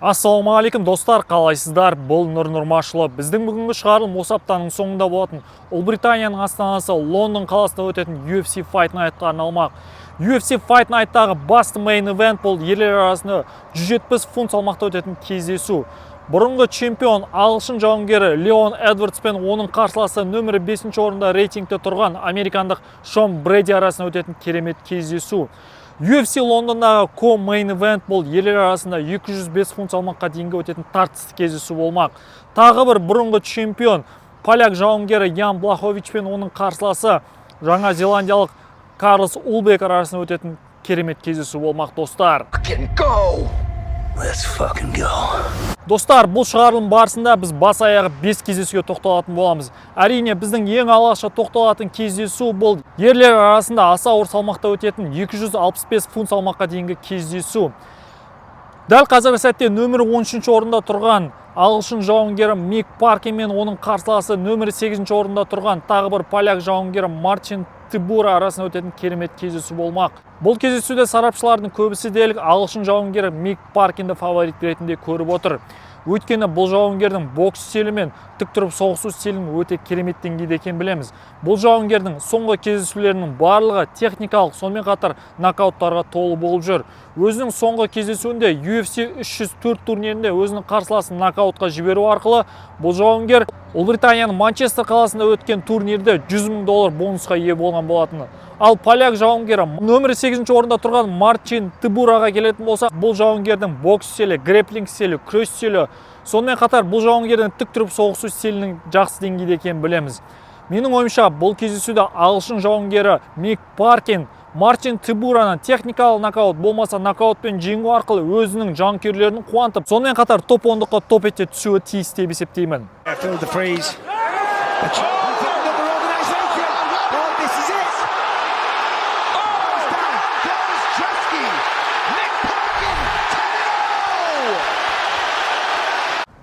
Ассалаумағалейкум достар, қалайсыздар? Бұл Нұр Нұрмашұлы. Біздің бүгінгі шығарылым осы аптаның соңында болатын Ұлыбританияның астанасы Лондон қаласында өтетін UFC Fight Night'қа арналмақ. UFC Fight Night'тағы басты main event бұл ерлер арасында 170 фунт салмақта өтетін кездесу. Бұрынғы чемпион ағылшын жауынгері Леон Эдвардс пен оның қарсыласы нөмірі 5-ші орында рейтингте тұрған американдық Шон Брэди арасында өтетін керемет кездесу. UFC Лондондағы co-main event бұл ерлер арасында 205 фунт салмаққа дейінгі өтетін тартысты кездесу болмақ. Тағы бір бұрынғы чемпион поляк жауынгері Ян Блахович пен оның қарсыласы Жаңа Зеландиялық Карлос Улбек арасында өтетін керемет кездесу болмақ достар. Достар, бұл шығарылым барысында біз бас аяғы 5 кездесуге тоқталатын боламыз. Әрине, біздің ең алғашқы тоқталатын кездесу бұл ерлер арасында аса ауыр салмақта өтетін 265 фунт салмаққа дейінгі кездесу. Дәл қазіргі сәтте нөмірі 13-ші орында тұрған ағылшын жауынгері Мик Парки мен оның қарсыласы нөмірі 8-ші орында тұрған тағы бір поляк жауынгері Марчин Тыбура арасында өтетін керемет кездесу болмақ. Бұл кездесуде сарапшылардың көбісі дерлік ағылшын жауынгері Мик Паркинді фаворит ретінде көріп отыр. Өйткені бұл жауынгердің бокс стилі мен тік тұрып соғысу стилінің өте керемет деңгейде екенін білеміз. Бұл жауынгердің соңғы кездесулерінің барлығы техникалық, сонымен қатар нокауттарға толы болып жүр. Өзінің соңғы кездесуінде UFC 304 турнирінде өзінің қарсыласын нокаутқа жіберу арқылы бұл жауынгер Ұлыбританияның Манчестер қаласында өткен турнирде $100 000 бонусқа ие болған болатыны. Ал поляк жауынгері нөмірі 8-ші орында тұрған Марчин Тыбураға келетін болса, бұл жауынгердің бокс стилі, грэпплинг стилі, күрес стилі, сонымен қатар бұл жауынгердің тік тұрып соғысу стилінің жақсы деңгейде екенін білеміз. Менің ойымша, бұл кездесуде ағылшын жауынгері Мик Паркин Марчин Тыбураны техникалық нокаут болмаса нокаутпен жеңу арқылы өзінің жанкүйерлерін қуантып, сонымен қатар топ 10-ға топ ете түсуі тиіс деп есептеймін.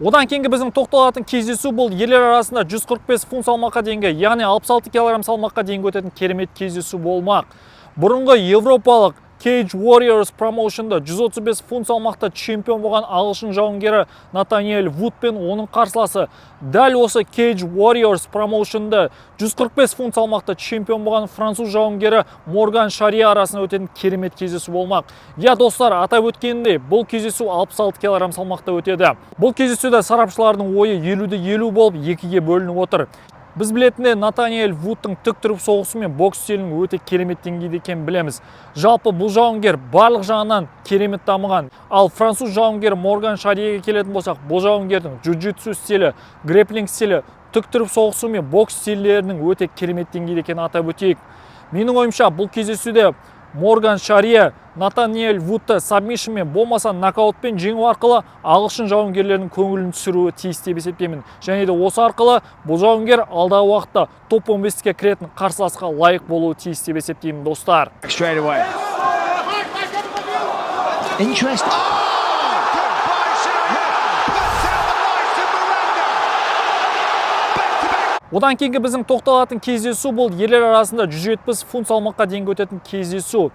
Одан кейінгі біздің тоқталатын кездесу бұл ерлер арасында 145 фунт салмаққа дейінгі, яғни 66 кг салмаққа дейінгі өтетін керемет кездесу болмақ. Бұрынғы европалық Cage Warriors промоушнда 135 фунт салмақта чемпион болған ағылшын жауынгері Натаниэль Вуд пен оның қарсыласы дәл осы Cage Warriors промоушнда 145 фунт салмақта чемпион болған француз жауынгері Морган Шария арасында өтетін керемет кездесу болмақ. Я достар, атап өткеніндей, бұл кездесу 66 кг салмақта өтеді. Бұл кездесуде сарапшылардың ойы 50-50 болып екіге бөлініп отыр. Біз білетінде Натаниэль Вудтың тік тұрып соғысы мен бокс стилінің өте керемет деңгейде екенін білеміз. Жалпы бұл жауынгер барлық жағынан керемет дамыған. Ал француз жауынгері Морган Шариеге келетін болсақ, бұл жауынгердің джиу-джитсу стилі, грэпплинг стилі, тік тұрып соғысы мен бокс стилдерінің өте керемет деңгейде екенін атап өтейік. Менің ойымша, бұл кездесуде Морган Шария Натаниэль Вудты сабмишнмен болмаса нокаутпен жеңу арқылы ағылшын жауынгерлерінің көңілін түсіруі тиіс деп есептеймін. Және де осы арқылы бұл жауынгер алдағы уақытта топ 15-ке кіретін қарсыласқа лайық болуы тиіс деп есептеймін достар. Одан кейінгі біздің тоқталатын кездесу бұл ерлер арасында 170 фунт салмаққа дейінгі өтетін кездесу.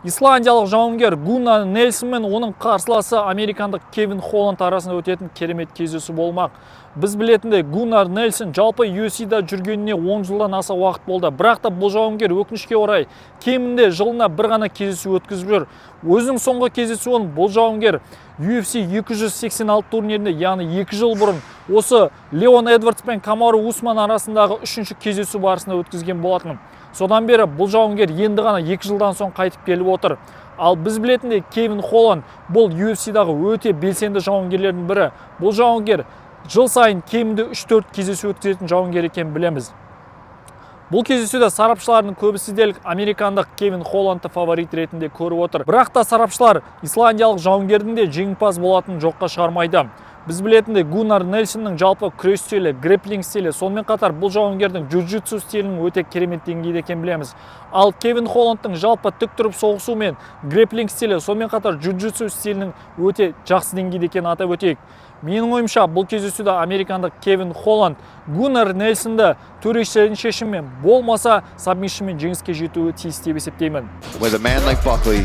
Исландиялық жауынгер Гуннар Нельсон мен оның қарсыласы американдық Кевин Холланд арасында өтетін керемет кездесу болмақ. Біз білетіндей, Гуннар Нельсон жалпы UFC-да жүргеніне 10 жылдан аса уақыт болды. Бірақ та бұл жауынгер өкінішке орай кемінде жылына бір ғана кездесу өткізіп жүр. Өзінің соңғы кездесуін бұл жауынгер UFC 286 турнирінде, яғни 2 жыл бұрын осы Леон Эдвардс пен Камару Усман арасындағы 3-ші кездесу барысында өткізген болатын. Содан бері бұл жауынгер енді ғана 2 жылдан соң қайтып келіп отыр. Ал біз білетіндей, Кевин Холланд бұл UFC-дағы өте белсенді жауынгерлердің бірі. Бұл жауынгер жыл сайын кемінде 3-4 кездесу өткізетін жауынгер екенін білеміз. Бұл кездесуде сарапшылардың көбісі дерлік американдық Кевин Холландты фаворит ретінде көріп отыр. Бірақ та сарапшылар исландиялық жауынгердің де жеңімпаз болатынын жоққа шығармайды. Біз білетіндей, Гуннар Нельсонның жалпы күрес стилі, грэпплинг стилі, сонымен қатар бұл жауынгердің джиу-джитсу стилінің өте керемет деңгейде екенін білеміз. Ал Кевин Холландтың жалпы тік тұрып соғысу мен грэпплинг стилі, сонымен қатар джиу-джитсу стилінің өте жақсы деңгейде екенін атап өтейік. Менің ойымша, бұл кездесуде американдық Кевин Холланд Гуннар Нельсонды төрешілердің шешімімен болмаса сабмишнмен жеңіске жетуі тиіс деп есептеймін. With a man like Buckley,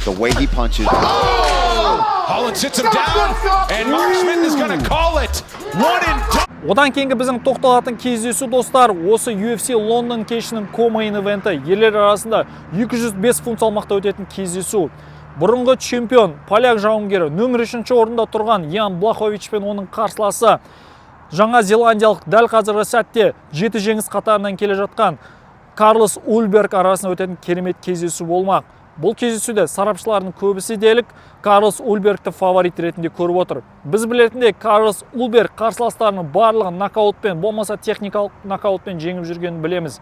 the way he punches. Holland sits him down, and Mark Smith is going to call it. One and done. Одан кейінгі біздің тоқталатын кездесу достар, осы UFC Лондон кешінің co-main ивенті ерлер арасында 205 фунт салмақта өтетін кездесу. Бұрынғы чемпион, поляк жауынгері, нөмір 3-ші орында тұрған Ян Блахович пен оның қарсыласы, жаңа зеландиялық дәл қазіргі сәтте 7 жеңіс қатарынан келе жатқан Карлос Ульберг арасында өтетін керемет кездесу болмақ. Бұл кездесуде сарапшылардың көбісі делік Карлос Ульбергті фаворит ретінде көріп отыр. Біз білетіндей Карлос Ульберг қарсыластарының барлығын нокаутпен, болмаса техникалық нокаутпен жеңіп жүргенін білеміз.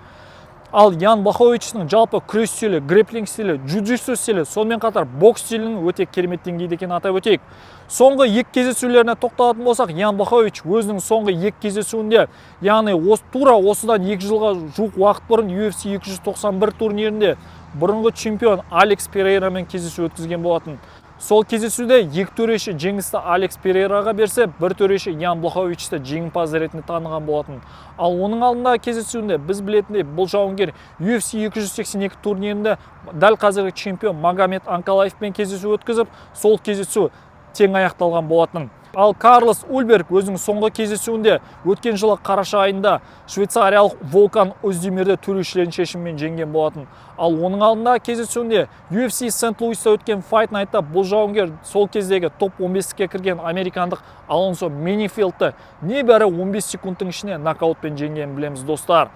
Ал Ян Блаховичтің жалпы күрес стилі, грэпплинг стилі, джиу-джитсу стилі, сонымен қатар бокс стилінің өте керемет деңгейде екенін атап өтейік. Соңғы екі кездесулеріне тоқталатын болсақ, Ян Блахович өзінің соңғы екі кездесуінде, яғни тура осыдан 2 жылға жуық уақыт бұрын UFC 291 турнирінде бұрынғы чемпион Алекс Перейрамен кездесу өткізген болатын. Сол кездесуде екі төреші жеңісті Алекс Перейраға берсе, бір төреші Ян Блаховичті жеңімпаз ретінде таныған болатын. Ал оның алдында кездесуінде біз білетіндей бұл жауынгер UFC 282 турнирінде дәл қазіргі чемпион Магомед Анкалаевпен кездесу өткізіп, сол кездесу тең аяқталған болатын. Ал Карлос Ульберг өзінің соңғы кездесуінде өткен жылы қараша айында швейцариялық Волкан Оздемирді төрешілердің шешімімен жеңген болатын. Ал оның алдында кездесуінде UFC Сент-Луиста өткен Fight Night'та бұл жауынгер сол кездегі топ 15-ке кірген американдық Алонсо Менифилдті небәрі 15 секундтың ішіне нокаутпен жеңгенін білеміз достар.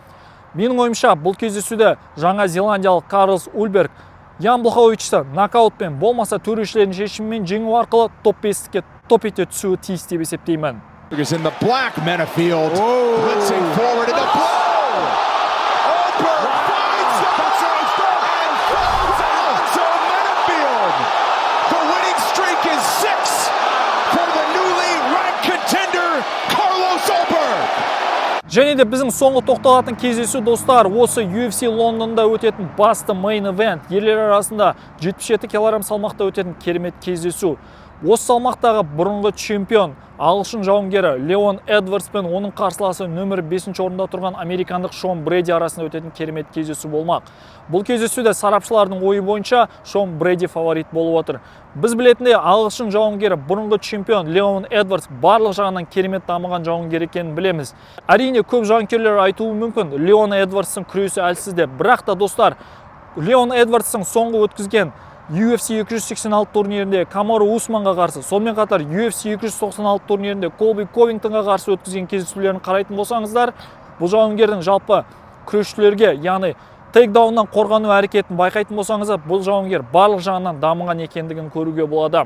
Менің ойымша бұл кездесуде жаңа зеландиялық Карлос Ульберг Ян Блаховичті нокаутпен, болмаса төрешілердің шешімімен жеңу арқылы топ 5-ке топ ете түсуі тиіс деп есептеймін. In the black, Menafield blitzing forward in the blow. Oberg finds the ball and throws Alonso Menafield. The winning streak is 6 for the newly ranked contender Carlos Oberg. Және де біздің соңғы тоқталатын кездесу достар, осы UFC Лондонда өтетін басты main event, ерлер арасында 77 кг салмақта өтетін керемет кездесу. Осы салмақтағы бұрынғы чемпион, ағылшын жауынгері Леон Эдвардс пен оның қарсыласы нөмір 5-ші орында тұрған американдық Шон Брэди арасында өтетін керемет кездесу болмақ. Бұл кездесуде сарапшылардың ойы бойынша Шон Брэди фаворит болып отыр. Біз білетіндей ағылшын жауынгері бұрынғы чемпион Леон Эдвардс барлық жағынан керемет дамыған жауынгер екенін білеміз. Әрине көп жанкүйерлер айтуы мүмкін, Леон Эдвардстың күресі әлсізде. Бірақ та достар, Леон Эдвардстың соңғы өткізген UFC 286 турнирінде Камару Усманға қарсы, сонымен қатар UFC 296 турнирінде Колби Ковингтонға қарсы өткізген кездесулерін қарайтын болсаңыздар, бұл жауынгердің жалпы күресшілерге, яғни тейкдауннан қорғану әрекетін байқайтын болсаңыздар, бұл жауынгер барлық жағынан дамыған екендігін көруге болады.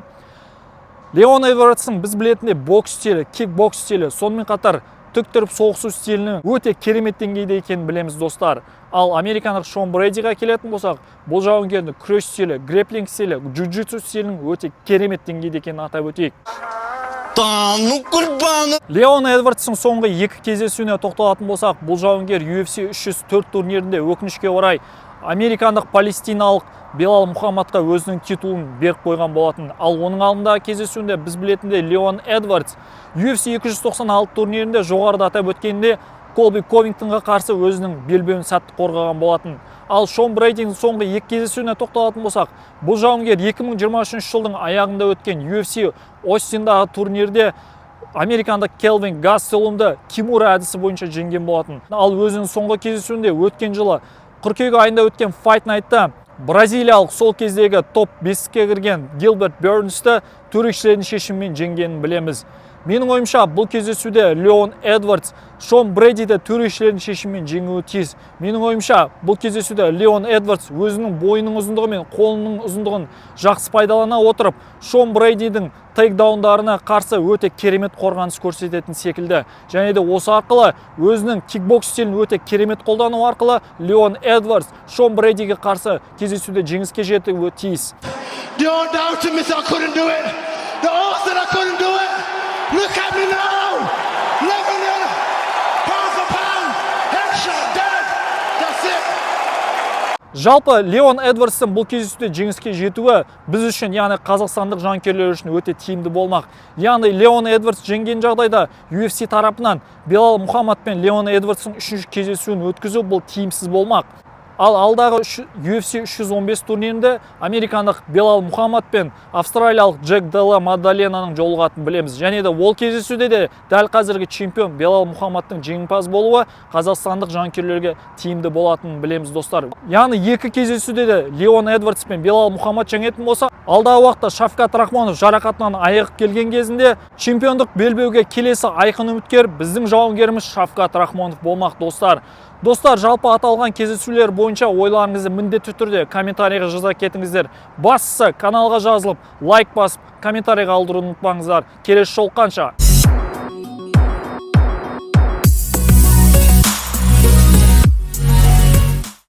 Леон Эдвардстың біз білетіндей бокс стилі, кикбокс стилі, сонымен қатар тік тұрып соғысу стилінің өте керемет деңгейде екенін білеміз достар. Ал американдық Шон Брэдиға келетін болсақ, бұл жауынгердің күрес стилі, грэпплинг стилі, джиу-джитсу стилінің өте керемет деңгейде екенін атап өтейік. Леон Эдвардстың соңғы екі кездесуіне тоқталатын болсақ, бұл жауынгер UFC 304 турнирінде өкінішке орай американдық палестиналық Белал Мухаммадқа өзінің титулын беріп қойған болатын. Ал оның алдында кездесуінде біз білетіндей Леон Эдвардс UFC 296 турнирінде жоғарыда атап өткенде Колби Ковингтонға қарсы өзінің белбеуін сәтті қорғаған болатын. Ал Шон Брэдидің соңғы екі кездесуіне тоқталатын болсақ, бұл жауынгер 2023 жылдың аяғында өткен UFC Остиндағы турнирде американдық Келвин Гасселумды Кимура әдісі бойынша жеңген болатын. Ал өзінің соңғы кездесуінде өткен жылы қыркүйек айында өткен Fight Night'та бразилиялық сол кездегі топ 5-ке кірген Гилберт Бернсті төрешілердің шешімімен жеңгенін білеміз. Менің ойымша бұл кездесуде Леон Эдвардс Шон Брэдиді төрешілердің шешімімен жеңуі тиіс. Менің ойымша бұл кездесуде Леон Эдвардс өзінің бойының ұзындығы мен қолының ұзындығын жақсы пайдалана отырып, Шон Брэдидің тейкдаундарына қарсы өте керемет қорғаныс көрсететін секілді. Және де осы арқылы өзінің кикбокс стилін өте керемет қолдану арқылы Леон Эдвардс Шон Брэдиге қарсы кездесуде жеңіске жетуі тиіс. Look at me now! Lebanon! Pound for pound! Headshot! Dead! That's it! Жалпы Леон Эдвардстың бұл кездесуде жеңіске жетуі біз үшін, яғни қазақстандық жанкүйерлер үшін өте тиімді болмақ. Яғни Леон Эдвардс жеңген жағдайда UFC тарапынан Белал Мухаммад пен Леон Эдвардстың үшінші кездесуін өткізу бұл тиімсіз болмақ. Ал алдағы UFC 315 турнирінде американдық Белал Мухаммад пен австралиялық Джек Делла Мадаленаның жолығатынын білеміз. Және де ол кездесуде де дәл қазіргі чемпион Белал Мухаммадтың жеңімпаз болуы қазақстандық жанкүйерлерге тиімді болатынын білеміз, достар. Яғни екі кездесуде де Леон Эдвардс пен Белал Мухаммад жеңетін болса, алдағы уақытта Шавкат Рахмонов жарақатынан айығып келген кезінде чемпиондық белбеуге келесі айқын үміткер біздің жауынгеріміз Шавкат Рахмонов болмақ, достар. Достар, жалпы аталған кездесулер бойынша ойларыңызды міндетті түрде комментарийға жаза кетіңіздер. Бастысы каналға жазылып, лайк басып, комментарий қалдыруды ұмытпаңыздар. Келесі жолыққанша.